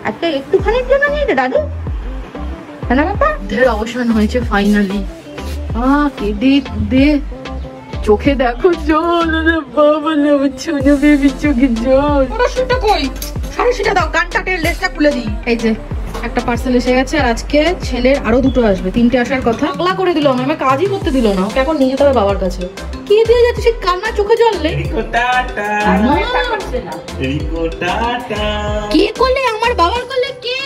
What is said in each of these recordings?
আজকে একটুখানির জন্য নিয়ে দাদু অবসান হয়েছে ফাইনালি। কেঁদে কুদে চোখে দেখো জল, বাবা ছোট বেবি চোখে জল। সুইটা কই? সাড়ে সুইটা দাও, কানটাটের লেজটা খুলে দিই। এই যে একটা পার্সেল এসে গেছে, আর আজকে ছেলের আরো দুটো আসবে, তিনটে আসার কথা। পাগলা করে দিল, আমার কাজই করতে দিল না, ওকে এখন নিয়ে যেতে হবে বাবার কাছে। কে দিয়ে যাচ্ছে সে কান্না, চোখে জল রে। কে করলে? আমার বাবার করলে কে?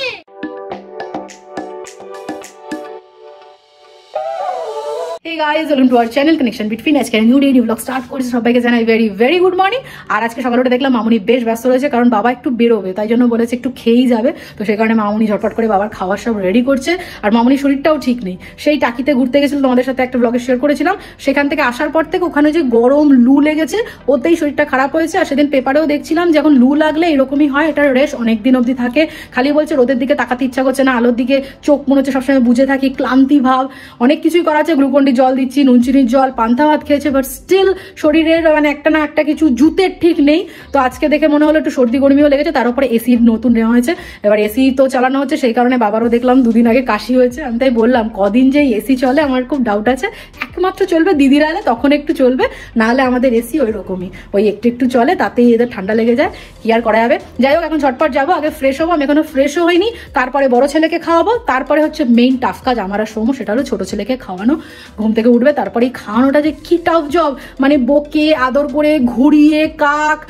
Hey guys, welcome to our channel Connection Between. আজকে new day new blog start করেছি। সবাইকে জানাই ভেরি ভেরি গুড মর্নিং। আর আজকে সকালে উঠে দেখলাম মামুনি বেশ ব্যস্ত রয়েছে, কারণ বাবা একটু বেরোবে, তাই জন্য বলেছে একটু খেয়েই যাবে। তো সেই কারণে মামুনি ঝটপট করে বাবার খাওয়ার সব রেডি করছে। আর মামুনির শরীরটাও ঠিক নেই, সেই টাকিতে ঘুরতে গেছিল, তোমাদের সাথে একটা ব্লগে শেয়ার করেছিলাম। সেখান থেকে আসার পর থেকে ওখানে যে গরম লু লেগেছে, ওতেই শরীরটা খারাপ হয়েছে। আর সেদিন পেপারেও দেখছিলাম যে এখন লু লাগলে এরকমই হয়, এটার রেশ অনেকদিন অবধি থাকে। খালি বলছে রোদের দিকে তাকাতে ইচ্ছা করছে না, আলোর দিকে চোখ মনে হচ্ছে সবসময় বুঝে থাকি, ক্লান্তি ভাব। অনেক কিছুই করা আছে, গ্লুকন্ডি জল দিচ্ছি, নুন চিনির জল, পান্তা ভাত খেয়েছে, বাট স্টিল শরীরের মানে একটা না একটা কিছু জুতের ঠিক নেই। তো আজকে দেখে মনে হলো একটু সর্দি গরমিও লেগেছে, তার উপরে এসি নতুন নেওয়া হয়েছে, এবার এসি তো চালানো হচ্ছে, সেই কারণে বাবারও দেখলাম দুদিন আগে কাশি হয়েছে। আমি তাই বললাম কদিন যে এসি চলে আমার খুব ডাউট আছে। একমাত্র চলবে দিদিরা এলে, তখন একটু চলবে, নাহলে আমাদের এসি ওই রকমই, ওই একটু একটু চলে, তাতেই এদের ঠান্ডা লেগে যায়, কি আর করা যাবে। যাই হোক, এখন ঝটপট যাবো, আগে ফ্রেশ হবো। আমি এখনো ফ্রেশও হইনি, তারপরে বড় ছেলেকে খাওয়াবো, তারপরে হচ্ছে মেইন টাফ কাজ আমার আর সৌম্য, সেটা হলো ছোট ছেলেকে খাওয়ানো। ঘুম থেকে উঠবে, তারপরে খাওয়ানোটা যে কি টাফ জব, মানে বকে আদর করে ঘুরিয়ে কাক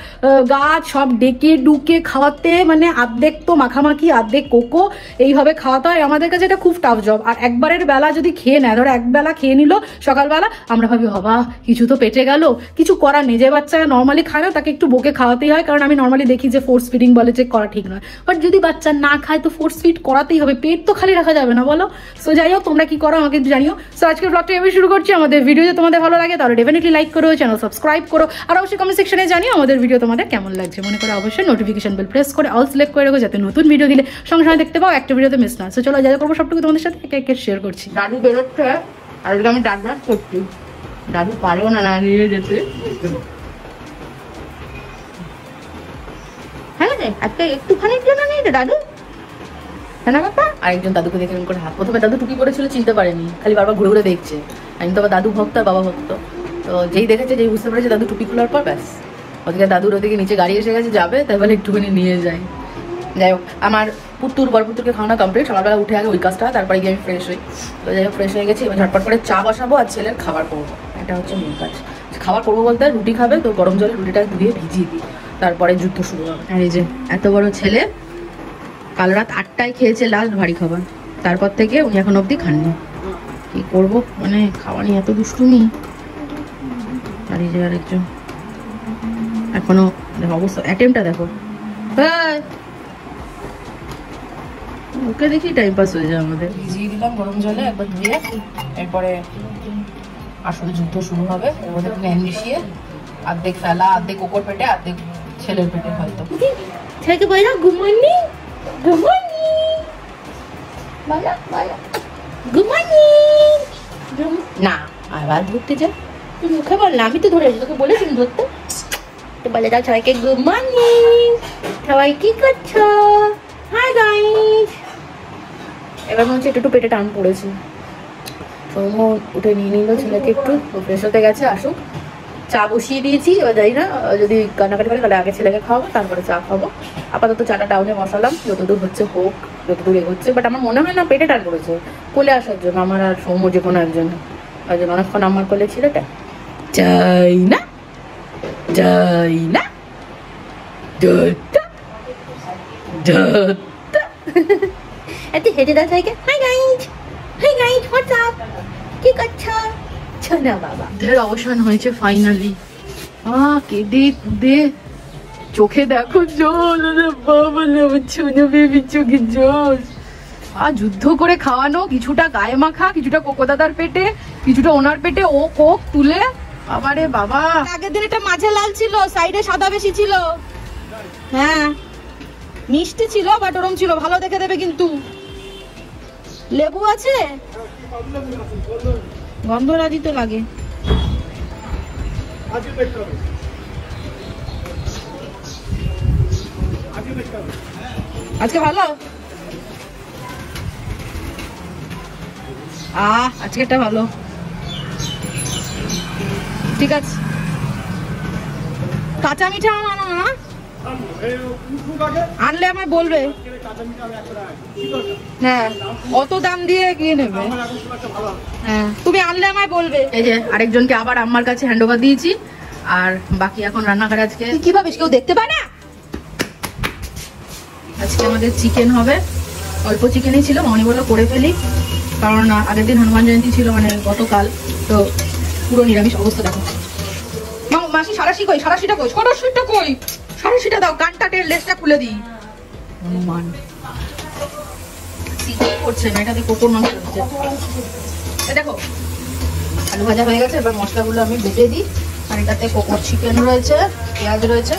গাছ সব ডেকে ডুকে খাওয়াতে, মানে আর্ধেক তো মাখামাখি আর্ধেক কোকো, এইভাবে খাওয়াতে হয় আমাদের কাছে, এটা খুব টাফ জব। আর একবারের বেলা যদি খেয়ে নেয়, ধরো একবেলা খেয়ে নিল সকালবেলা, আমরা ভাবি বাবা কিছু তো পেটে গেল, কিছু করার নেই। যে বাচ্চা নর্মালি খায় না তাকে একটু বকে খাওয়াতেই হয়, কারণ আমি নর্মালি দেখি যে ফোর্স ফিডিং বলে যে করা ঠিক নয়, বাট যদি বাচ্চা না খায় তো ফোর্স ফিড করাতেই হবে, পেট তো খালি রাখা যাবে না, বলো। সো যাই হোক, তোমরা কি করো আমাকে জানিও। সো আজকের ব্লগটা এভাবে শুরু করছি। আমাদের ভিডিও যদি তোমাদের ভালো লাগে তাহলে ডেফিনেটলি লাইক করো, চ্যানেল সাবস্ক্রাইব করো, আর অবশ্যই কমেন্ট সেকশনে জানিও আমাদের ভিডিও তোমাদের কেমন লাগছে। মনে করে অবশ্যই নোটিফিকেশন বেল প্রেস করে অল সিলেক্ট করে রাখো, যাতে নতুন ভিডিও দিলে সঙ্গে সঙ্গে দেখতে পাও, একটা ভিডিওতে মিস না। সো চলো, যা করবো সবটুকু তোমাদের সাথে একে একে শেয়ার করছি। দাদু বেরোচ্ছে, আর আমি ডাক ডাক করছি, দাদু পারেও না না নিয়ে যেতে। হ্যাঁ আজকে একটুখানির জন্য নিয়ে দাদু, আরেকজন দাদুকে দেখে করে হাত, প্রথমে দাদু টুপি পরেছিল, চিনতে পারেনি, খালি বারবার ঘুরে ঘুরে দেখছে। আমি তো আবার দাদু ভক্ত আর বাবা ভক্ত, তো যেই দেখেছে, যেই বুঝতে পেরেছে দাদু টুপি খোলার পর, ব্যাস ওদিকে দাদুর ওদিকে নিচে গাড়ি এসে গেছে, যাবে, তাই বলে একটুখানি নিয়ে যায়। যাই হোক, আমার বরপুত্রকে খাওয়ানো কমপ্লিট, সকালবেলা উঠে আগে ওই কাজটা, তারপরে গিয়ে আমি ফ্রেশ হই। তো যাই হোক, ফ্রেশ হয়ে গেছি, এবার ঝটপট করে চা বসাবো আর ছেলের খাবার করবো, এটা হচ্ছে মেন কাজ। খাবার করবো বলতে রুটি খাবে, তো গরম জলে রুটিটা ধুয়ে ভিজিয়ে দিই, তারপরে যুদ্ধ শুরু হবে। আর এই যে এত বড় ছেলে কাল রাত 8টায় খেয়েছে লাস্ট ভারী খাবার, তারপর থেকে উনি এখন অবধি খাননি। কি করবো, মানে খাওয়া নিয়ে এত দুষ্টুমি। আর এই যে আরেকজন এখনো দেখো অবস্থা, অ্যাটেম্পটা দেখো, ওকে দেখি টাইম পাস হয়ে যায় আমাদের। ভিজিয়ে দিলাম গরম জলে একবার ধুয়ে, এরপরে আসলে যুদ্ধ শুরু হবে। এর মধ্যে ন্যান মিশিয়ে অর্ধেক ফেলা, অর্ধেক ওপর পেটে, অর্ধেক ছেলের পেটে হয়তো। ছেলেকে বললাম গুড মর্নিং, গুড মর্নিং, বলো বলো গুড মর্নিং। না আবার ধরতে যা, তুই মুখে বল না, আমি তো ধরে তোকে বলেছি ধরতে। তো বলে দাও সবাইকে গুড মর্নিং, সবাই কি করছো, হাই গাইস। এবার মনে হচ্ছে একটু পেটে টান পড়েছে। সৌম্য উঠে নিয়ে নিল ছেলেকে, একটু ফ্রেশ হতে গেছে, আসুক। চা বসিয়ে দিয়েছি, এবার যাই না, যদি কান্নাকাটি করে তাহলে আগে ছেলেকে খাওয়াবো, তারপরে চা খাবো। আপাতত চাটা ডাউনে বসালাম, যতদূর হচ্ছে হোক, যতদূর এগোচ্ছে। বাট আমার মনে হয় না পেটে টান পড়েছে, কোলে আসার জন্য, আমার আর সৌম্য যে কোনো একজন, ওই জন্য অনেকক্ষণ আমার কোলে ছেলেটা। যাই না যাই না, এত হেঁটে দাও সবাইকে, hi guys, hi guys, what's up, কি করছো ছোনা বাবা। অবসান হয়েছে ফাইনালি। কেঁদে কুদে চোখে দেখো জল, বাবা ছোট বেবি চোখে জল। আর যুদ্ধ করে খাওয়ানো, কিছুটা গায়ে মাখা, কিছুটা কোকো দাদার পেটে, কিছুটা ওনার পেটে, ও কোক তুলে, বাবারে বাবা। আগের দিন এটা মাঝে লাল ছিল, সাইডে সাদা বেশি ছিল। হ্যাঁ মিষ্টি ছিল, বাট ওরম ছিল, ভালো দেখে দেবে কিন্তু। লেবু আছে, গন্ধরাজি তো লাগে। আজকে ভালো আজকেটা ভালো, ঠিক আছে। কাঁচা মিঠা আনো না, আনলে আমায় বলবে। হ্যাঁ, অত দাম দিয়ে গিয়ে নেবে। হ্যাঁ, তুমি আনলে আমায় বলবে। এই যে আরেকজনকে আবার আম্মার কাছে হ্যান্ড ওভার দিয়েছি, আর বাকি এখন রান্নাঘরে আজকে কি ভাবে কেউ দেখতে পায় না। আজকে আমাদের চিকেন হবে, অল্প চিকেনই ছিল, মনে বললো করে ফেলি, কারণ আগের দিন হনুমান জয়ন্তী ছিল, মানে গতকাল, তো পুরো নিরামিষ অবস্থা। দেখো মাসি সারাশি কই, সারাশিটা কই, সরাসিটা কই, সারাশিটা দাও, কানটা টের লেজটা খুলে দিই। হনুমান করছে না, এটাতে কোকোর মাংস হচ্ছে। দেখো আলু ভাজা হয়ে গেছে, এবার মশলাগুলো আমি বেটে দিই। আর এটাতে কোকোর চিকেন রয়েছে, পেঁয়াজ রয়েছে।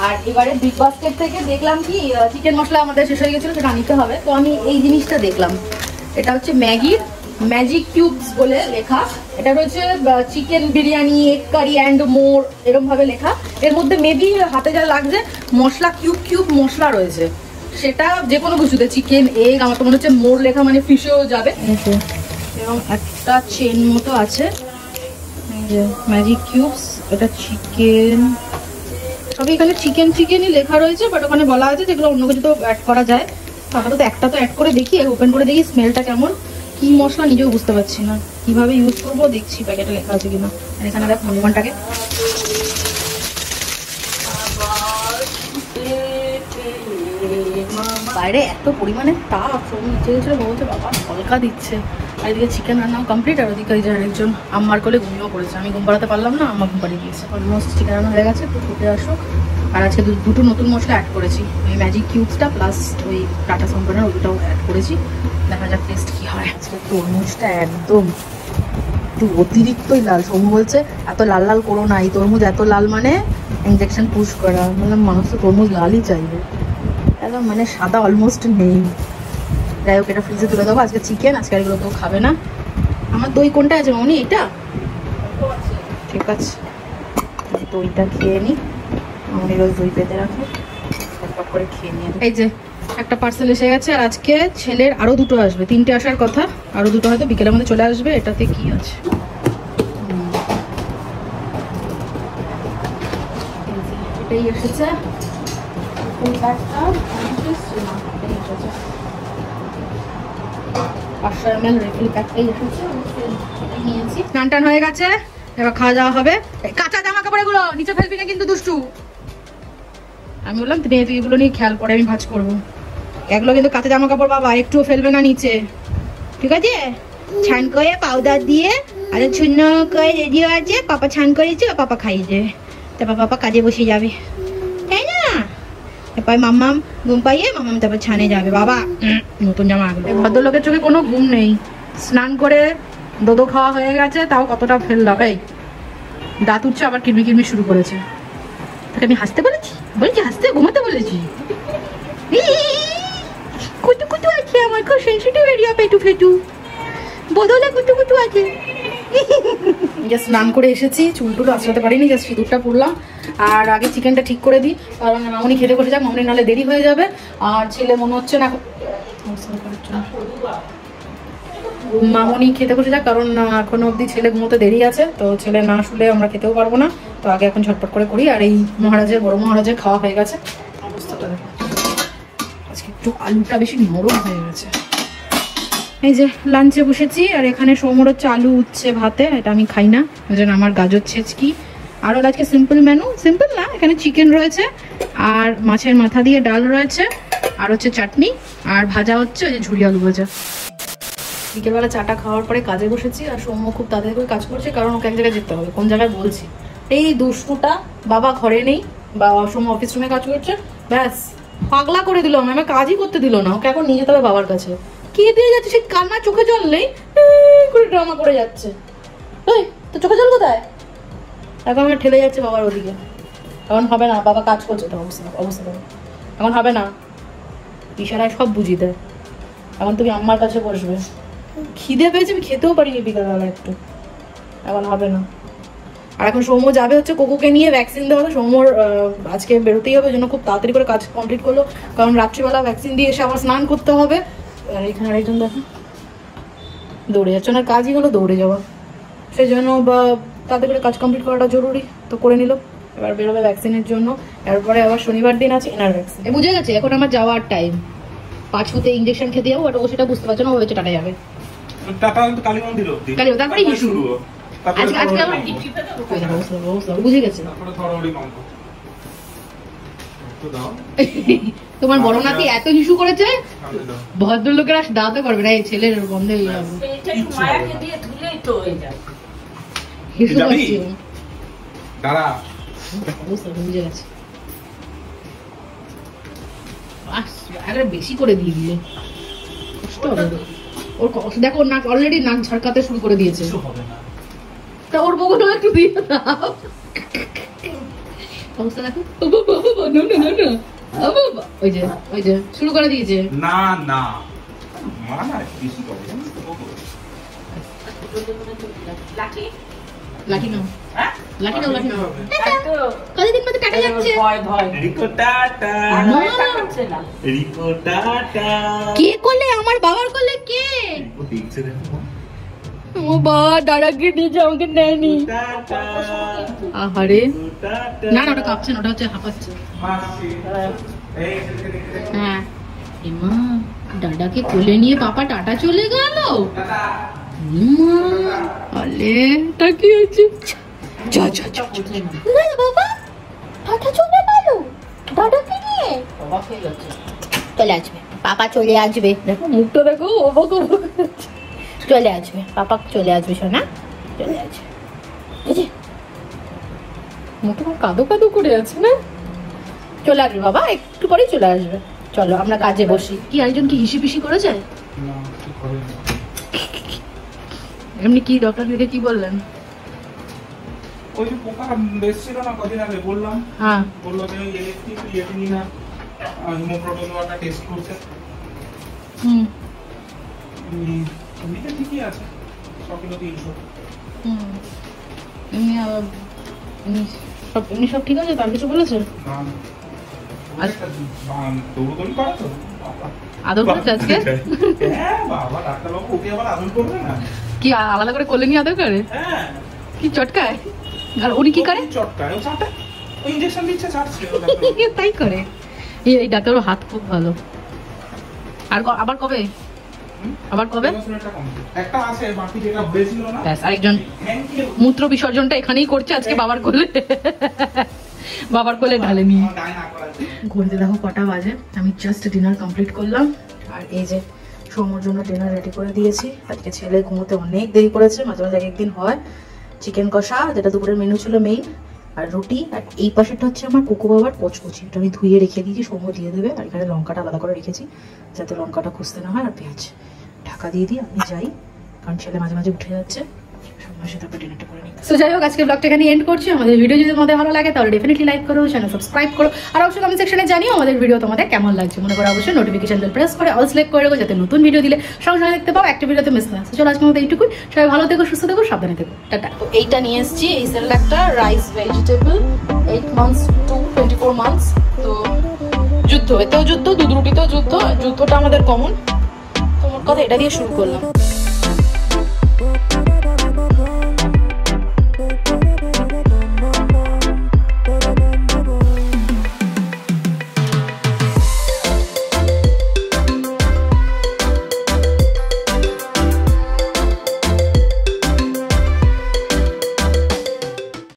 আর এবারে বিগ বাস্কেট থেকে দেখলাম কি চিকেন মশলা আমাদের শেষ হয়ে গেছিল, সেটা নিতে হবে। তো আমি এই জিনিসটা দেখলাম, এটা হচ্ছে ম্যাগির ম্যাজিক কিউবস বলে লেখা। এটা রয়েছে chicken biryani, egg curry and more, এরকম ভাবে লেখা। এর মধ্যে মেবি হাতে যা লাগছে মশলা, কিউব কিউব মশলা রয়েছে, সেটা যে কোনো কিছুতে, চিকেন, এগ, আমার তো মনে হচ্ছে মোর লেখা মানে ফিশেও যাবে। এবং একটা চেন মতো আছে, এই যে ম্যাজিক কিউবস, এটা চিকেন, সবই এখানে চিকেন চিকেনই লেখা রয়েছে, বাট ওখানে বলা আছে যেগুলো অন্য কিছু তো অ্যাড করা যায়। আপাতত একটা তো অ্যাড করে দেখি, ওপেন করে দেখি স্মেলটা কেমন, কি মশলা নিজেও বুঝতে পারছি না, কিভাবে ইউজ করবো দেখছি প্যাকেটে লেখা আছে কিনা। আর এখানে দেখ হনুমানটাকে বাইরে এত পরিমাণে তাপ, সব নিচে গেছিল, বলছে বাবা হলকা দিচ্ছে। আর এদিকে চিকেন রান্নাও কমপ্লিট, আর ওদিকে ওই যে একজন আম্মার কোলে ঘুমিয়েও পড়েছে। আমি ঘুম পাড়াতে পারলাম না, আম্মা ঘুম পাড়িয়ে দিয়েছে। অলমোস্ট চিকেন রান্না হয়ে গেছে, তো ফুটে আসুক। আর আজকে দুটো নতুন মশলা অ্যাড করেছি, ওই ম্যাজিক কিউবসটা প্লাস ওই টাটা সম্পনের ওইটাও অ্যাড করেছি। দেখা যাক টেস্ট কি হয়। আজকে তরমুজটা একদম একটু অতিরিক্তই লাল। সৌম্য বলছে এত লাল লাল করো না, এই তরমুজ এত লাল মানে ইনজেকশন পুশ করা। বললাম মানুষ তো তরমুজ লালই চাইবে, একদম মানে সাদা অলমোস্ট নেই। যাই হোক, এটা ফ্রিজে তুলে দেবো। আজকে চিকেন, আজকে এগুলো তো খাবে না। আমার দই কোনটা আছে মামনি? এটা ঠিক আছে, দইটা খেয়ে নিই। মামনি রোজ দই পেতে রাখে, ফটফট করে খেয়ে নিয়ে। এই যে একটা পার্সেল এসে গেছে, আর আজকে ছেলের আরো দুটো আসবে, 3টে আসার কথা, আরো দুটো হয়তো বিকেলের মধ্যে চলে আসবে। এটাতে কি আছে? এটাই এসেছে, 500 ml রিফিল প্যাকটাই এসেছে, নিয়েছি। স্নান টান হয়ে গেছে, এবার খাওয়া দাওয়া হবে। কাঁচা জামা কাপড় এগুলো নিচে ফেলবি না কিন্তু দুষ্টু। আমি বললাম তুই এগুলো নিয়ে খেয়াল করে আমি ভাঁজ করবো। এগুলো কিন্তু কাঁচা জামা কাপড় বাবা, একটুও ফেলবে না নিচে, ঠিক আছে? ছান করে পাউডার দিয়ে আর চূর্ণ করে রেডি আছে, পাপা ছান করেছে, পাপা খাইয়েছে, তারপর পাপা কাজে বসে যাবে, তাই না? এরপর মাম্মাম ঘুম পাইয়ে মাম্মাম তারপর ছানে যাবে। বাবা নতুন জামা আগে। ভদ্রলোকের চোখে কোনো ঘুম নেই, স্নান করে দোদো খাওয়া হয়ে গেছে, তাও কতটা ফেললাম। এই দাঁত উঠছে, আবার কিরমি কিরমি শুরু করেছে। তাকে আমি হাসতে বলেছি, বলছি হাসতে, ঘুমাতে বলেছি। কুটু কুটু আছে আমার, খুব সেন্সিটিভ এরিয়া, পেটু ফেটু বদলে কুটু কুটু আছে। জাস্ট স্নান করে এসেছি, চুলটুলো আসতে পারিনি, জাস্ট সিঁদুরটা পরলাম। আর আগে চিকেনটা ঠিক করে দিই, কারণ মামনি খেতে বসে যাক, মামনি নাহলে দেরি হয়ে যাবে। আর ছেলে মনে হচ্ছে না, মামনি খেতে বসে যাক, কারণ এখনো অবধি ছেলে ঘুমোতে দেরি আছে, তো ছেলে না শুলে আমরা খেতেও পারবো না। তো আগে এখন ঝটপট করে করি। আর এই মহারাজের, বড় মহারাজের খাওয়া হয়ে গেছে, অবস্থাটা দেখো। আজকে একটু আলুটা বেশি নরম হয়ে গেছে। এই যে লাঞ্চে বসেছি, আর এখানে সৌম্যর হচ্ছে আলু উচ্ছে ভাতে, এটা আমি খাই না, ওই জন্য আমার গাজর ছেচকি। আর ওর আজকে সিম্পল মেনু, সিম্পল না, এখানে চিকেন রয়েছে, আর মাছের মাথা দিয়ে ডাল রয়েছে, আর হচ্ছে চাটনি, আর ভাজা হচ্ছে ওই যে ঝুরি আলু ভাজা। বিকেলবেলা চাটা খাওয়ার পরে কাজে বসেছি, আর সৌম্য খুব তাড়াতাড়ি করে কাজ করছে, কারণ ওকে এক জায়গায় যেতে হবে। কোন জায়গায় বলছি? এই দুষ্টুটা, বাবা ঘরে নেই, বা সৌম্য অফিস রুমে কাজ করছে, ব্যাস পাগলা করে দিল, আমার কাজই করতে দিল না। ওকে এখন নিয়ে যেতে হবে বাবার কাছে। কি দিয়ে যাচ্ছে সে, কান্না, চোখে জল নেই, করে ড্রামা করে যাচ্ছে। ওই তো চোখে জল কোথায়? এখন আমার ঠেলে যাচ্ছে বাবার ওদিকে। এখন হবে না, বাবা কাজ করছে, তো অবস্থা এখন হবে না, ইশারায় সব বুঝিয়ে দেয়। এখন তুমি আম্মার কাছে বসবে। খিদে পেয়েছে, আমি খেতেও পারিনি বিকালবেলা একটু, এখন হবে না। আর এখন সৌম্য যাবে হচ্ছে কোকুকে নিয়ে ভ্যাকসিন দেওয়া হবে। সৌম্যর আজকে বেরোতেই হবে, জন্য খুব তাড়াতাড়ি করে কাজ কমপ্লিট করলো, কারণ রাত্রিবেলা ভ্যাকসিন দিয়ে এসে আবার স্নান করতে হবে। আর এখানে আরেকজন দেখো দৌড়ে যাচ্ছে, ওনার কাজই হলো দৌড়ে যাওয়া, সেই জন্য বা তাড়াতাড়ি করে কাজ কমপ্লিট করাটা জরুরি, তো করে নিল। এবার বেরোবে ভ্যাকসিনের জন্য, এরপরে আবার শনিবার দিন আছে এনার ভ্যাকসিন। বুঝে গেছে এখন আমার যাওয়ার টাইম, পাঁচুতে ইঞ্জেকশন খেতে যাবো, ও সেটা বুঝতে পারছো না, ও হচ্ছে টাটা যাবে। তারপরে ইস্যু আজকে আমার বুঝে গেছে। তোমার বড় নাতি এত ইস্যু করেছে, ভদ্রলোকেরা দাঁড়াতে পারবে না, এই ছেলের বন্ধে বুঝে গেছে। বেশি করে দিয়ে দিলে কষ্ট হবে ওর। দেখো নাক অলরেডি নাক ঝাড়কাতে শুরু করে দিয়েছে, তা ওর বগল একটু দিয়ে দাও। অবস্থা দেখো, ওই যে ওই যে শুরু করে দিয়েছে। না না লাঠি লাঠি নাও, লাঠি নাও, লাঠি নাও। কতদিন মধ্যে টাটা যাচ্ছে। কে করলে? আমার বাবার করলে। কে? ও বাবা দাদাকে নিয়ে আমাকে নেয়নি। আহারে না না, ওটা কাঁপছে না, ওটা হচ্ছে হাঁপাচ্ছে। হ্যাঁ এমা, দাদাকে কোলে নিয়ে পাপা টাটা চলে গেল। আলে তা কি হচ্ছে? বাবা টাটা চলে গেল দাদাকে নিয়ে। চলে আসবে পাপা, চলে আসবে। দেখো মুখটা দেখো, অবাক অবাক। চলে আসবে পাপা, চলে আসবে সোনা, চলে আসবে। মুখটা কাদো কাদো করে আছে না? চলে আসবে বাবা, একটু পরেই চলে আসবে। চলো আমরা কাজে বসি। কি আরেকজন কি হিসি পিসি করেছে? এমনি কি ডক্টর দিকে কি বললেন? ওই যে পোকা এসেছিল না কদিন আগে, বললাম। হ্যাঁ বললো যে ওই ইলেকট্রিক ক্রিয়েটিনিন হিমোগ্লোবিনটা টেস্ট করতে। এমনিতে ঠিকই আছে, সবগুলো 300। এমনি সব ঠিক আছে, তার কিছু বলেছে? দৌড়দৌড়ি করে তো আদর করেছে আজকে? হ্যাঁ বাবা, ডাক্তারবাবু ওকে আবার আদর করবে না? কি আলাদা করে কোলে নিয়ে আদর করে? হ্যাঁ। কি চটকায়? আর উনি কি করে? চটকায়, ও চাটে, ও ইনজেকশন দিচ্ছে, চাটছে। তাই করে? এই ডাক্তারের হাত খুব ভালো। আর আবার কবে? আবার কবে? একটা আছে বাকি, যেটা হয়েছিল না। আরেকজন মূত্র বিসর্জনটা এখানেই করছে আজকে বাবার কোলে। বাবার কোলে ঢালে নিয়ে। ঘুরতে দেখো কটা বাজে, আমি জাস্ট ডিনার কমপ্লিট করলাম। আর এই যে সৌম্যর জন্য ডিনার রেডি করে দিয়েছি। আজকে ছেলে ঘুমোতে অনেক দেরি করেছে, মাঝে মাঝে একদিন হয়। চিকেন কষা, যেটা দুপুরের মেনু ছিল মেইন, আর রুটি। আর এই পাশেটা হচ্ছে আমার কোকো বাবার কচকচি, এটা আমি ধুয়ে রেখে দিয়েছি, সৌম্য দিয়ে দেবে। আর এখানে লঙ্কাটা আলাদা করে রেখেছি যাতে লঙ্কাটা খুঁজতে না হয়। আর পেঁয়াজ ঢাকা দিয়ে দিই, আমি যাই, কারণ ছেলে মাঝে মাঝে উঠে যাচ্ছে। যাই হোক, আজকে ব্লগটা এখানে এন্ড করছি। আমাদের ভিডিও যদি তোমাদের ভালো লাগে তাহলে ডেফিনেটলি লাইক করো, চ্যানেল সাবস্ক্রাইব করো, আর অবশ্যই কমেন্ট সেকশনে জানিও আমাদের ভিডিও তোমাদের কেমন লাগছে। মনে করো অবশ্যই নোটিফিকেশন বেল প্রেস করে অল সিলেক্ট করে রাখো, যাতে নতুন ভিডিও দিলে সঙ্গে সঙ্গে দেখতে পাও, একটা ভিডিওতে মিস না। চলো আজকের মতো এইটুকুই, সবাই ভালো থেকো, সুস্থ থেকো, সাবধানে থেকো, টাটা। তো এইটা নিয়ে এসেছি, এই সেরেলাকটা rice vegetable, 8 months to 24 months। তো যুদ্ধ, এতেও যুদ্ধ, দুধ রুটিতেও যুদ্ধ, যুদ্ধটা আমাদের কমন। তোমার কথা এটা দিয়ে শুরু করলাম।